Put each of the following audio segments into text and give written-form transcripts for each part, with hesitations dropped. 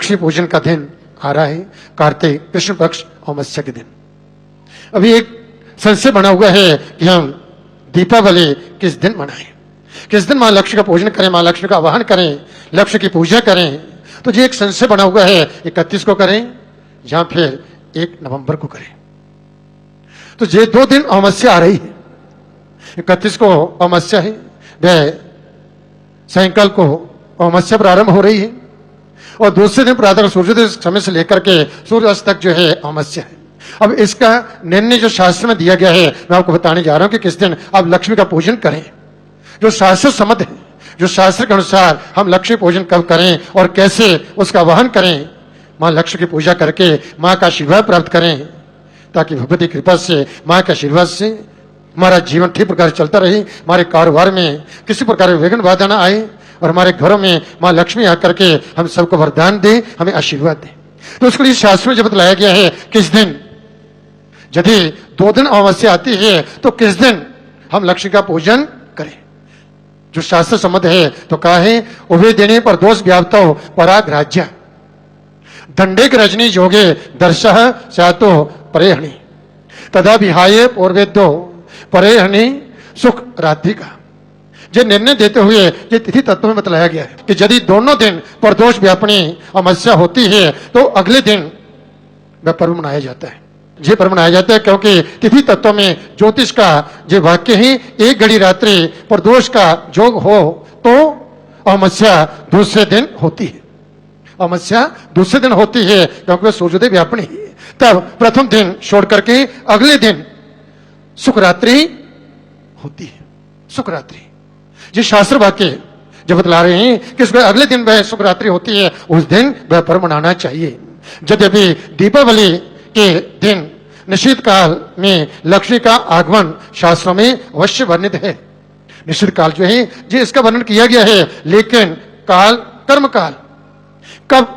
लक्ष्मी पूजन का दिन आ रहा है, कार्तिक कृष्ण पक्ष अमावस्या के दिन। अभी एक संशय बना हुआ है कि हम दीपावली किस दिन मनाएं, किस दिन मां लक्ष्मी का पूजन करें, मां लक्ष्मी का आवाहन करें, लक्ष्मी की पूजा करें। तो ये एक संशय बना हुआ है, 31 को करें या फिर 1 नवंबर को करें। तो ये 2 दिन अमावस्या आ रही है। 31 को अमावस्या है, वह सायंकाल को अमावस्या प्रारंभ हो रही है और दूसरे दिन प्रातः सूर्योदय समय से लेकर के सूर्यास्त तक जो है अमावस्या है। अब इसका निर्णय जो शास्त्र में दिया गया है, मैं आपको बताने जा रहा हूं कि किस दिन आप लक्ष्मी का पूजन करें। जो शास्त्र सम्मत है, जो शास्त्र के अनुसार हम लक्ष्मी पूजन कब करें और कैसे उसका आवाहन करें, मां लक्ष्मी की पूजा करके मां का आशीर्वाद प्राप्त करें, ताकि भगवती कृपा से, मां के आशीर्वाद से हमारा जीवन ठीक प्रकार चलता रहे, हमारे कारोबार में किसी प्रकार विघ्न बाधा ना आए और हमारे घरों में मां लक्ष्मी आकर के हम सबको वरदान दे, हमें आशीर्वाद दे। तो उसके लिए शास्त्र में जब बताया गया है किस दिन, यदि 2 दिन अमावस्या आती है तो किस दिन हम लक्ष्मी का पूजन करें। जो शास्त्र सम्मत है तो कहा है, उभय देने पर दोष व्याप्तो पराग्राज्य दंडे रजनी जोगे दर्शः स्यातो परेहणी तदा विहाय पूर्वेदो परेहणी सुख रात्रिका। जो निर्णय देते हुए ये तिथि तत्व में बतलाया गया है कि यदि दोनों दिन प्रदोष व्यापनी अमावस्या होती है तो अगले दिन वह पर्व मनाया जाता है। ये पर्व मनाया जाता है क्योंकि तिथि तत्व में ज्योतिष का जो वाक्य ही, 1 घड़ी रात्रि प्रदोष का योग हो तो अमावस्या दूसरे दिन होती है। अमावस्या दूसरे दिन होती है क्योंकि वह सूर्योदय व्यापनी है। तब प्रथम दिन छोड़ करके अगले दिन शुक्रात्रि होती है। शुक्रात्रि जी शास्त्र वाक्य जब बतला रहे हैं कि उसके अगले दिन वह शुक्रात्रि होती है, उस दिन वह पर्व मनाना चाहिए। यद्यपि दीपावली के दिन निश्चित काल में लक्ष्मी का आगमन शास्त्रों में अवश्य वर्णित है। निश्चित काल जो है जी इसका वर्णन किया गया है, लेकिन काल कर्म काल, कब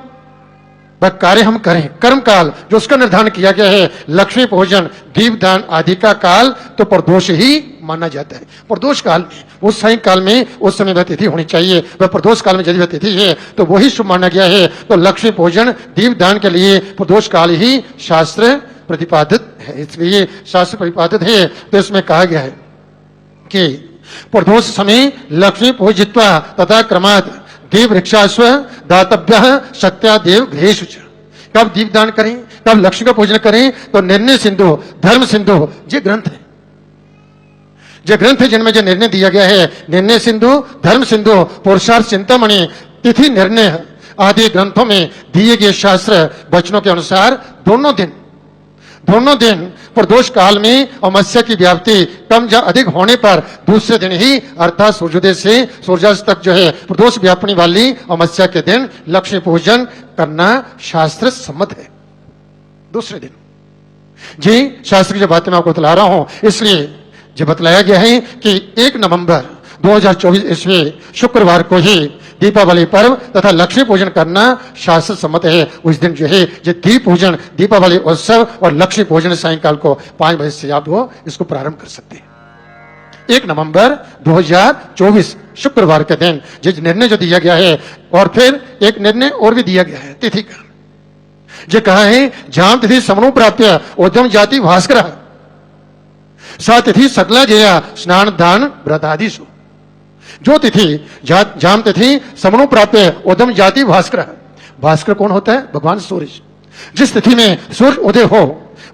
वह कार्य हम करें, कर्म काल जो उसका निर्धारण किया गया है, लक्ष्मी पूजन दीपदान आदि का काल तो प्रदोष ही माना जाता है। प्रदोष काल में, उस सायं काल में उस समय वह तिथि होनी चाहिए। वह प्रदोष काल में यदि वह तिथि है तो वही शुभ माना गया है। तो लक्ष्मी पूजन दीपदान के लिए प्रदोष काल ही शास्त्र प्रतिपादित है, इसलिए शास्त्र प्रतिपादित है। तो इसमें कहा गया है कि प्रदोष समय लक्ष्मी पूजित्वा तथा क्रमात् देव वृक्षास्व दातव्य शक्त्या देव गृहेषु। कब दीपदान करें, कब लक्ष्मी का पूजन करें, तो निर्णय सिंधु धर्म सिंधु ये ग्रंथ है, जो ग्रंथ है जिनमें जो निर्णय दिया गया है, निर्णय सिंधु धर्म सिंधु पुरुषार्थ चिंतामणि तिथि निर्णय आदि ग्रंथों में दिए गए शास्त्र वचनों के अनुसार दोनों दिन प्रदोष काल में अमावस्या की व्याप्ति कम या अधिक होने पर दूसरे दिन ही अर्थात सूर्योदय से सूर्यास्त तक जो है प्रदोष व्यापनी वाली अमावस्या के दिन लक्ष्मी पूजन करना शास्त्र सम्मत है। दूसरे दिन जी शास्त्र की जो बातें मैं आपको बतला रहा हूं, इसलिए जो बतलाया गया है कि 1 नवंबर 2024 ईस्वी शुक्रवार को ही दीपावली पर्व तथा लक्ष्मी पूजन करना शास्त्र सम्मत है। उस दिन जो है ये दीप पूजन, दीपावली उत्सव और लक्ष्मी पूजन सायंकाल को 5 बजे से आप वो इसको प्रारंभ कर सकते हैं। 1 नवंबर 2024 शुक्रवार के दिन जिस निर्णय जो दिया गया है, और फिर एक निर्णय और भी दिया गया है तिथि का, जो कहा है जाम तिथि समनो प्राप्य उद्यम जाति भास्कर सा तिथि सकला जया स्नान दान व्रतादिषु। जो तिथि जाम तिथि समनो प्राप्य उद्यम जाति भास्कर, भास्कर कौन होता है? भगवान सूर्य। जिस तिथि में सूर्य उदय हो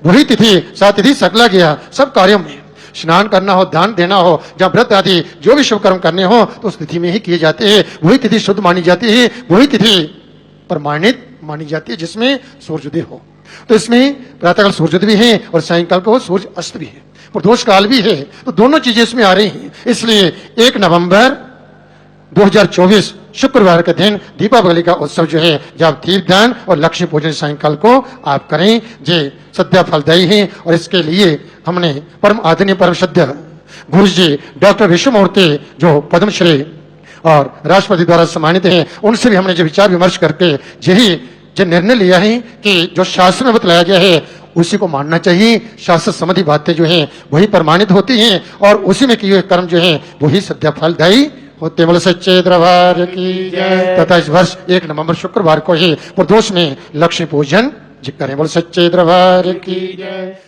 वही तिथि सा तिथि सकला गया। सब कार्यों में स्नान करना हो, दान देना हो, जब व्रत आदि जो भी शुभ कर्म करने हो तो उस तिथि में ही किए जाते हैं। वही तिथि शुद्ध मानी जाती है, वही तिथि प्रमाणित मानी जाती है जिसमें सूर्योदय हो। तो इसमें प्रातःकाल सूर्योदय भी है और सायंकाल को सूर्य अस्त भी है, प्रदोष काल भी है। तो दोनों चीजें इसमें आ रही हैं। इसलिए 1 नवंबर 2024 शुक्रवार के दिन दीपावली का उत्सव जो है, जब दीपदान और लक्ष्मी पूजन सायंकाल को आप करें, ये सद्य फलदायी है। और इसके लिए हमने परम आदरणीय परम सद्य गुरु जी डॉक्टर विश्वमूर्ति जो पद्मश्री और राष्ट्रपति द्वारा सम्मानित हैं, उनसे भी हमने जो विचार विमर्श करके यही जो निर्णय लिया है कि जो शास्त्र में बतलाया गया है उसी को मानना चाहिए। शास्त्र संबंधी बातें जो हैं वही प्रमाणित होती हैं और उसी में किए हुए कर्म जो हैं वही सद्य फलदायी होते बोले सच्चे दरबार की जय। तथा इस वर्ष 1 नवंबर शुक्रवार को ही प्रदोष में लक्ष्मी पूजन जी करें। बोले सच्चे दरबार की जय।